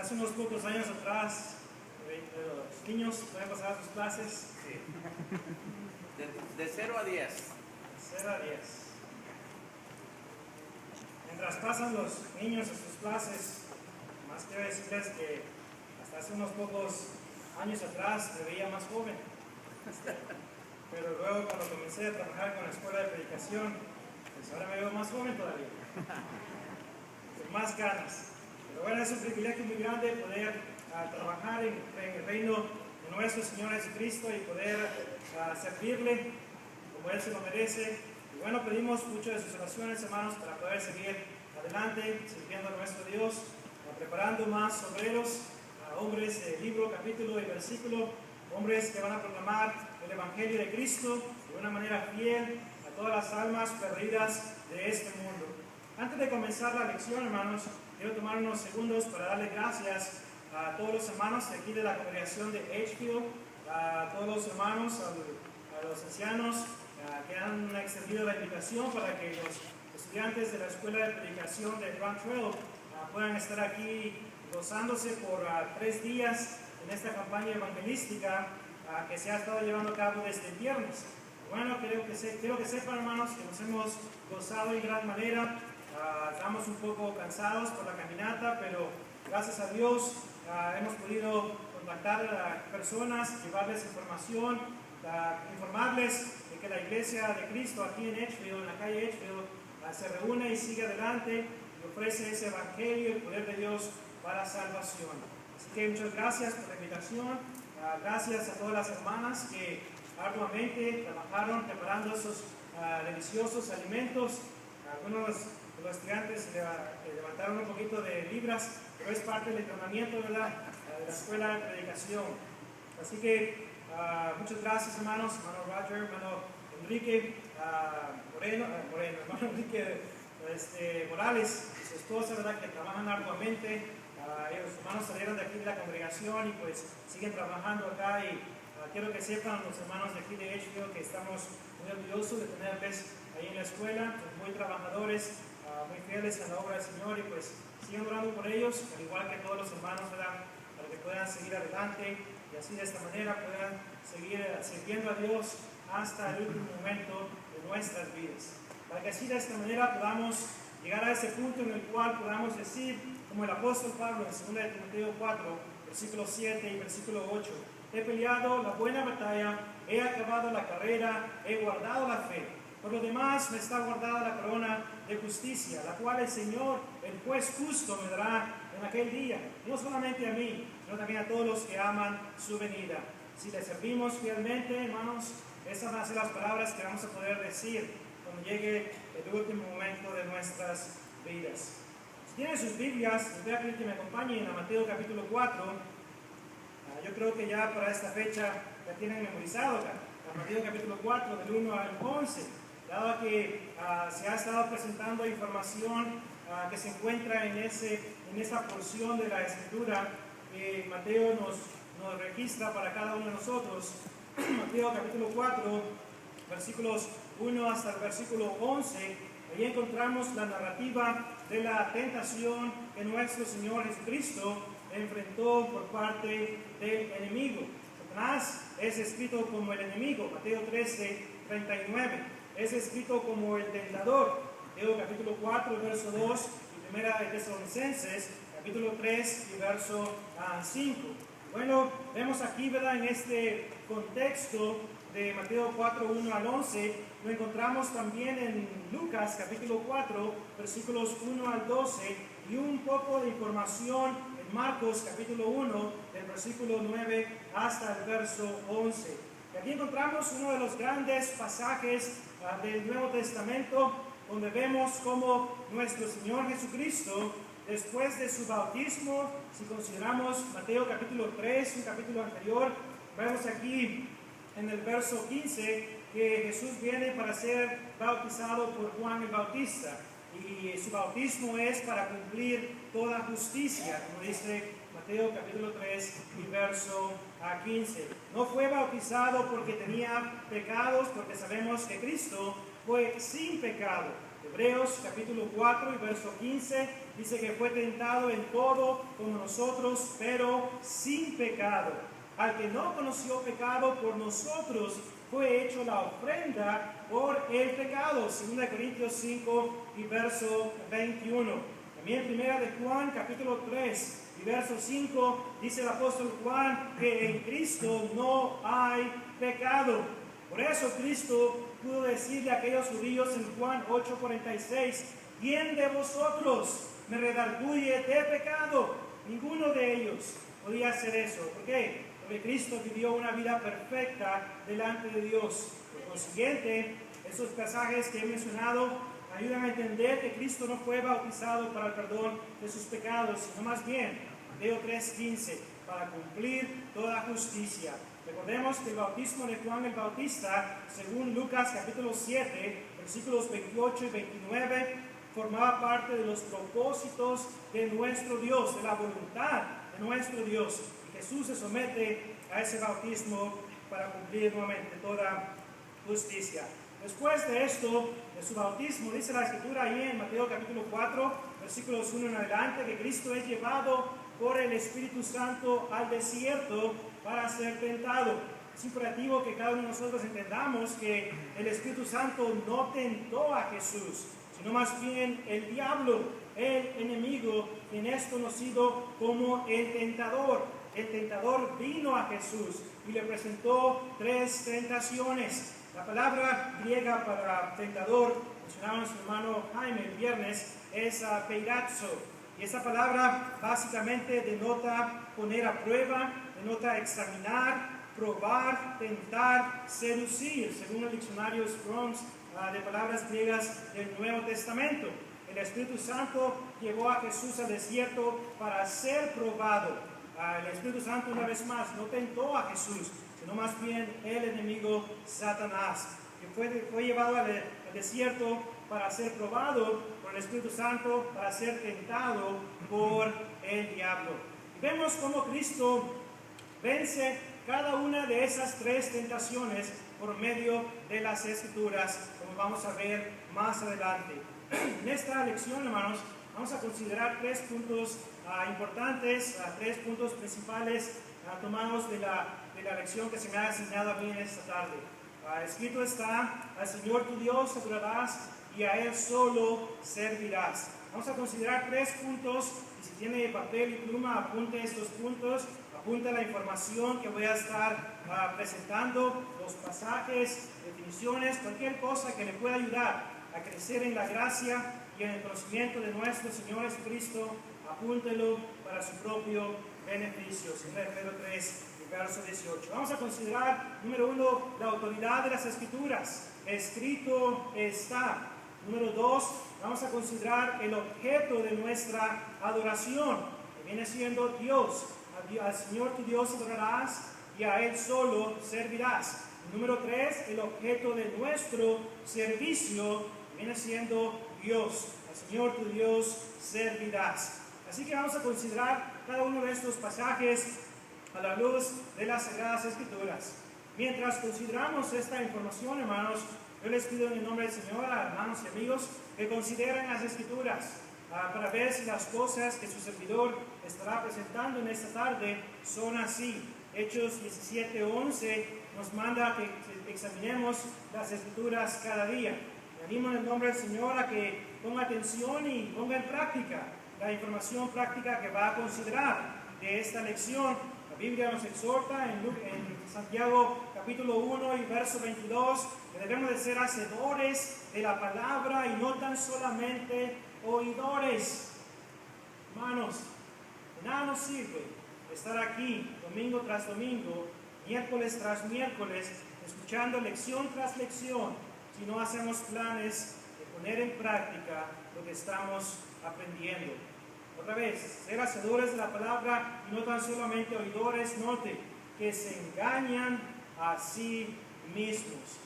hace unos pocos años atrás, los niños pueden pasar a sus clases. Sí. De 0 a 10. 0 a 10. Mientras pasan los niños a sus clases, más quiero decirles que hasta hace unos pocos años atrás me veía más joven. Pero luego cuando comencé a trabajar con la escuela de predicación, pues ahora me veo más joven todavía. Con más ganas. Pero bueno, es un privilegio muy grande poder trabajar en el reino de nuestro Señor Jesucristo y poder servirle como Él se lo merece. Y bueno, pedimos mucho de sus oraciones, hermanos, para poder seguir adelante, sirviendo a nuestro Dios, preparando más obreros, hombres de libro, capítulo y versículo, hombres que van a proclamar el Evangelio de Cristo de una manera fiel a todas las almas perdidas de este mundo. Antes de comenzar la lección, hermanos, quiero tomar unos segundos para darle gracias a todos los hermanos de aquí de la congregación de Edgefield, a todos los hermanos, a los ancianos que han extendido la invitación para que los estudiantes de la escuela de predicación de Grand Trail puedan estar aquí gozándose por 3 días en esta campaña evangelística que se ha estado llevando a cabo desde el viernes. Bueno, quiero que sepan, hermanos, que nos hemos gozado en gran manera. Estamos un poco cansados por la caminata, pero gracias a Dios hemos podido contactar a personas, llevarles información, informarles de que la iglesia de Cristo aquí en Edgefield, en la calle Edgefield, se reúne y sigue adelante y ofrece ese evangelio y el poder de Dios para salvación. Así que muchas gracias por la invitación. Gracias a todas las hermanas que arduamente trabajaron preparando esos deliciosos alimentos. Algunos de los estudiantes levantaron un poquito de libras, pero es parte del entrenamiento, ¿verdad?, de la escuela de predicación. Así que muchas gracias, hermanos, hermano Roger, hermano Enrique hermano Enrique Morales y su esposa, ¿verdad?, que trabajan arduamente. Los hermanos salieron de aquí de la congregación y pues siguen trabajando acá y quiero que sepan los hermanos de aquí de Edgefield que estamos muy orgullosos de tenerles ahí en la escuela, son muy trabajadores, muy fieles a la obra del Señor y pues sigan orando por ellos, al igual que todos los hermanos, ¿verdad?, para que puedan seguir adelante y así de esta manera puedan seguir sirviendo a Dios hasta el último momento de nuestras vidas, para que así de esta manera podamos llegar a ese punto en el cual podamos decir, como el apóstol Pablo en 2 de Timoteo 4, versículo 7 y versículo 8, he peleado la buena batalla, he acabado la carrera, he guardado la fe. Por lo demás me está guardada la corona de justicia, la cual el Señor, el juez justo, me dará en aquel día, no solamente a mí, sino también a todos los que aman su venida. Si le servimos fielmente, hermanos, esas van a ser las palabras que vamos a poder decir cuando llegue el último momento de nuestras vidas. Si tienen sus Biblias, les voy a pedir que me acompañen a Mateo capítulo 4. Yo creo que ya para esta fecha ya tienen memorizado acá. Mateo capítulo 4, del 1 al 11. Dado que se ha estado presentando información que se encuentra en esa porción de la Escritura que Mateo nos registra para cada uno de nosotros. Mateo capítulo 4, versículos 1 hasta el versículo 11. Ahí encontramos la narrativa de la tentación que nuestro Señor Jesucristo enfrentó por parte del enemigo. Satanás es escrito como el enemigo, Mateo 13, 39. Es escrito como el tentador, Mateo capítulo 4, verso 2, y primera de Tesalonicenses, capítulo 3 y verso 5. Bueno, vemos aquí, ¿verdad?, en este contexto de Mateo 4, 1 al 11, lo encontramos también en Lucas capítulo 4, versículos 1 al 12, y un poco de información en Marcos capítulo 1, del versículo 9 hasta el verso 11. Y aquí encontramos uno de los grandes pasajes del Nuevo Testamento, donde vemos cómo nuestro Señor Jesucristo, después de su bautismo, si consideramos Mateo capítulo 3, un capítulo anterior, vemos aquí en el verso 15 que Jesús viene para ser bautizado por Juan el Bautista y su bautismo es para cumplir toda justicia, como dice Mateo capítulo 3 y verso 15. No fue bautizado porque tenía pecados, porque sabemos que Cristo fue sin pecado. Hebreos capítulo 4 y verso 15 dice que fue tentado en todo como nosotros, pero sin pecado. Al que no conoció pecado, por nosotros fue hecho la ofrenda por el pecado. 2 Corintios 5 y verso 21. También primera de Juan capítulo 3 y verso 5 dice el apóstol Juan que en Cristo no hay pecado. Por eso Cristo pudo decirle a aquellos judíos en Juan 8:46, ¿quién de vosotros me redarguye de pecado? Ninguno de ellos podía hacer eso. ¿Por qué? Porque Cristo vivió una vida perfecta delante de Dios. Por consiguiente, estos pasajes que he mencionado ayudan a entender que Cristo no fue bautizado para el perdón de sus pecados, sino más bien, Mateo 3:15, para cumplir toda justicia. Recordemos que el bautismo de Juan el Bautista, según Lucas capítulo 7, versículos 28 y 29, formaba parte de los propósitos de nuestro Dios, de la voluntad de nuestro Dios. Y Jesús se somete a ese bautismo para cumplir nuevamente toda justicia. Después de esto, de su bautismo, dice la Escritura ahí en Mateo capítulo 4, versículos 1 en adelante, que Cristo es llevado por el Espíritu Santo al desierto para ser tentado. Es imperativo que cada uno de nosotros entendamos que el Espíritu Santo no tentó a Jesús, sino más bien el diablo, el enemigo, quien es conocido como el tentador. El tentador vino a Jesús y le presentó 3 tentaciones. La palabra griega para tentador, mencionaba nuestro hermano Jaime el viernes, es peirazo. Y esa palabra básicamente denota poner a prueba, denota examinar, probar, tentar, seducir, según el diccionario Strong's de palabras griegas del Nuevo Testamento. El Espíritu Santo llevó a Jesús al desierto para ser probado. El Espíritu Santo, una vez más, no tentó a Jesús, sino más bien el enemigo Satanás, que fue llevado al desierto para ser probado por el Espíritu Santo, para ser tentado por el diablo. Y vemos cómo Cristo vence cada una de esas 3 tentaciones por medio de las Escrituras, como vamos a ver más adelante. En esta lección, hermanos, vamos a considerar 3 puntos importantes, 3 puntos principales tomados de la lección que se me ha asignado a mí en esta tarde. Escrito está: al Señor tu Dios adorarás y a Él solo servirás. Vamos a considerar 3 puntos, y si tiene papel y pluma, apunte estos puntos, apunte la información que voy a estar presentando, los pasajes, definiciones, cualquier cosa que le pueda ayudar a crecer en la gracia y en el conocimiento de nuestro Señor Jesucristo. Apúntelo para su propio beneficio. Pedro 3, verso 18. Vamos a considerar, número 1, la autoridad de las Escrituras. Escrito está. Número 2, vamos a considerar el objeto de nuestra adoración, que viene siendo Dios. Al Señor tu Dios adorarás y a Él solo servirás. Número 3, el objeto de nuestro servicio, que viene siendo Dios. Al Señor tu Dios servirás. Así que vamos a considerar cada uno de estos pasajes a la luz de las Sagradas Escrituras. Mientras consideramos esta información, hermanos, yo les pido en el nombre del Señor a hermanos y amigos que consideren las Escrituras para ver si las cosas que su servidor estará presentando en esta tarde son así. Hechos 17:11 nos manda que examinemos las Escrituras cada día. Le animo en el nombre del Señor a que ponga atención y ponga en práctica la información práctica que va a considerar de esta lección. La Biblia nos exhorta en Santiago capítulo 1 y verso 22 que debemos de ser hacedores de la palabra y no tan solamente oidores. Hermanos, de nada nos sirve estar aquí domingo tras domingo, miércoles tras miércoles, escuchando lección tras lección, si no hacemos planes de poner en práctica lo que estamos aprendiendo. Otra vez, ser hacedores de la palabra y no tan solamente oidores. Note que se engañan a sí mismos.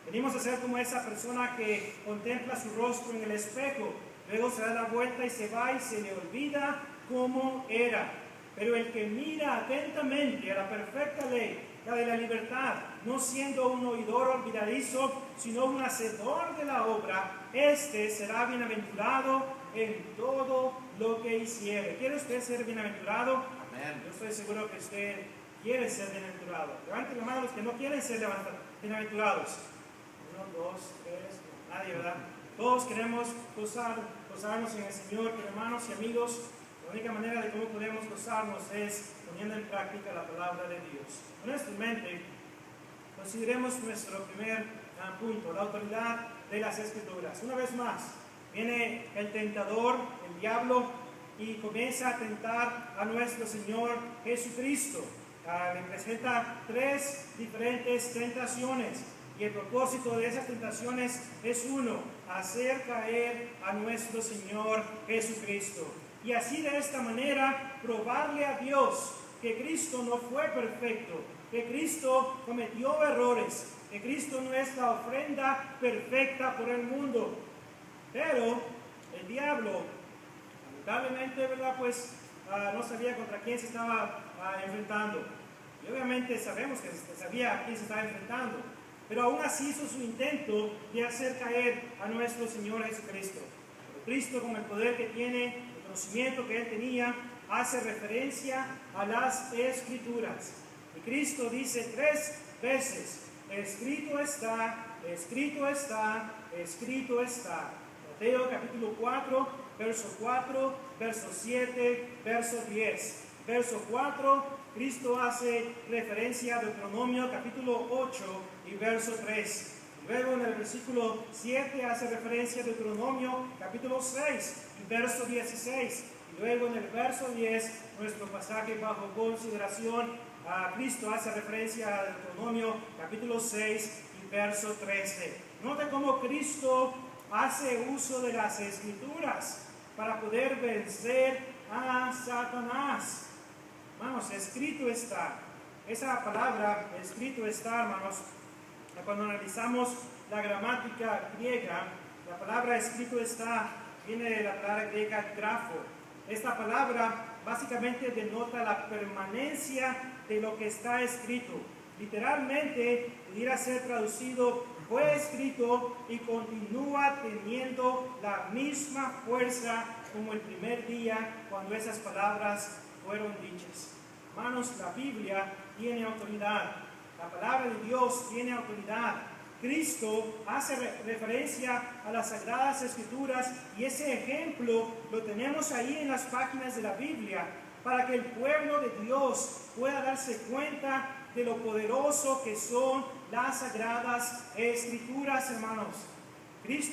Venimos a ser como esa persona que contempla su rostro en el espejo, luego se da la vuelta y se va y se le olvida cómo era. Pero el que mira atentamente a la perfecta ley, la de la libertad, no siendo un oidor olvidadizo, sino un hacedor de la obra, este será bienaventurado en todo lo que hiciere. ¿Quiere usted ser bienaventurado? Amén. Yo estoy seguro que usted quiere ser bienaventurado. Levanten la mano los que no quieren ser bienaventurados. 1, 2, 3, nadie, ¿verdad? Todos queremos gozarnos en el Señor, pero hermanos y amigos, la única manera de cómo podemos gozarnos es poniendo en práctica la palabra de Dios. Honestamente, consideremos nuestro primer punto, la autoridad de las Escrituras. Una vez más, viene el tentador, el diablo, y comienza a tentar a nuestro Señor Jesucristo. Le presenta 3 diferentes tentaciones. Y el propósito de esas tentaciones es uno, hacer caer a nuestro Señor Jesucristo. Y así de esta manera probarle a Dios que Cristo no fue perfecto, que Cristo cometió errores, que Cristo no es la ofrenda perfecta por el mundo. Pero el diablo, lamentablemente, ¿verdad? Pues no sabía contra quién se estaba enfrentando. Y obviamente sabemos que sabía a quién se estaba enfrentando. Pero aún así hizo su intento de hacer caer a nuestro Señor Jesucristo. Pero Cristo, con el poder que tiene, el conocimiento que Él tenía, hace referencia a las Escrituras. Y Cristo dice 3 veces, escrito está, escrito está, escrito está. Mateo capítulo 4, verso 4, verso 7, verso 10. Verso 4, Cristo hace referencia a Deuteronomio capítulo 8 y verso 3. Luego en el versículo 7 hace referencia a Deuteronomio capítulo 6 y verso 16. Y luego en el verso 10, nuestro pasaje bajo consideración, Cristo hace referencia a Deuteronomio capítulo 6 y verso 13. Note cómo Cristo hace uso de las Escrituras para poder vencer a Satanás. Hermanos, escrito está. Esa palabra, escrito está, hermanos, cuando analizamos la gramática griega, la palabra escrito está viene de la palabra griega grafo. Esta palabra básicamente denota la permanencia de lo que está escrito. Literalmente pudiera ser traducido, fue escrito y continúa teniendo la misma fuerza como el primer día cuando esas palabras fueron dichas. Hermanos, la Biblia tiene autoridad. La palabra de Dios tiene autoridad. Cristo hace referencia a las Sagradas Escrituras y ese ejemplo lo tenemos ahí en las páginas de la Biblia para que el pueblo de Dios pueda darse cuenta de lo poderoso que son las Sagradas Escrituras, hermanos. Cristo